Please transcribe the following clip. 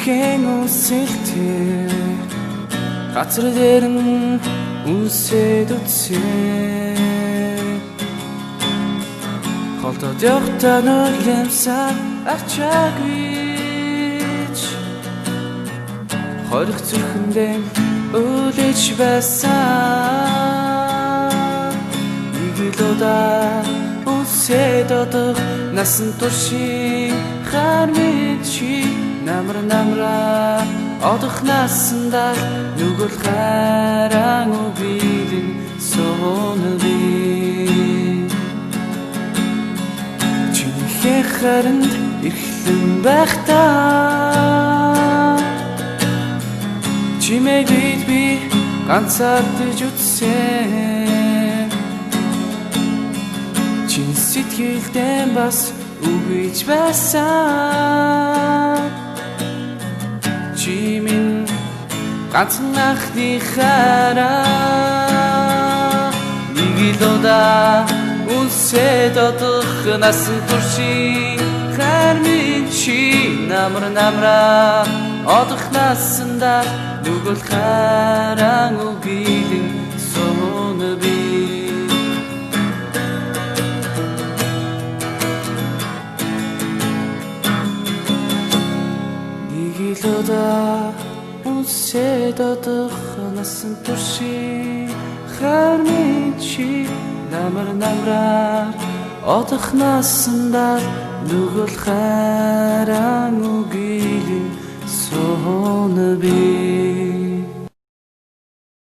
Чинхэн үсэлтэй газар дээр нь үсэд үтсээ холдоод явтаа нулимсаа арчаагүйч хорих зүрхэндээ үлээж байсан нэг л удаа үсэд одох насан туршийн хармит чи намра одох насандаа нүгэл харан үгилэн сонби чиний харанд эрхлэн байхдаа чимээ би ганцаардж үтсэн чин сэтгэлдээ бас үгэж байсан чимэн ганцхан анхны хараа нэг л удаа үсэд одох насан туршийн хармит чи намра одох насандаа нүгэл харан үгилэн сонби Лода үсэд одох насан туршийн хармит чи намра одох насандаа нүгэл харан үгилэн сонби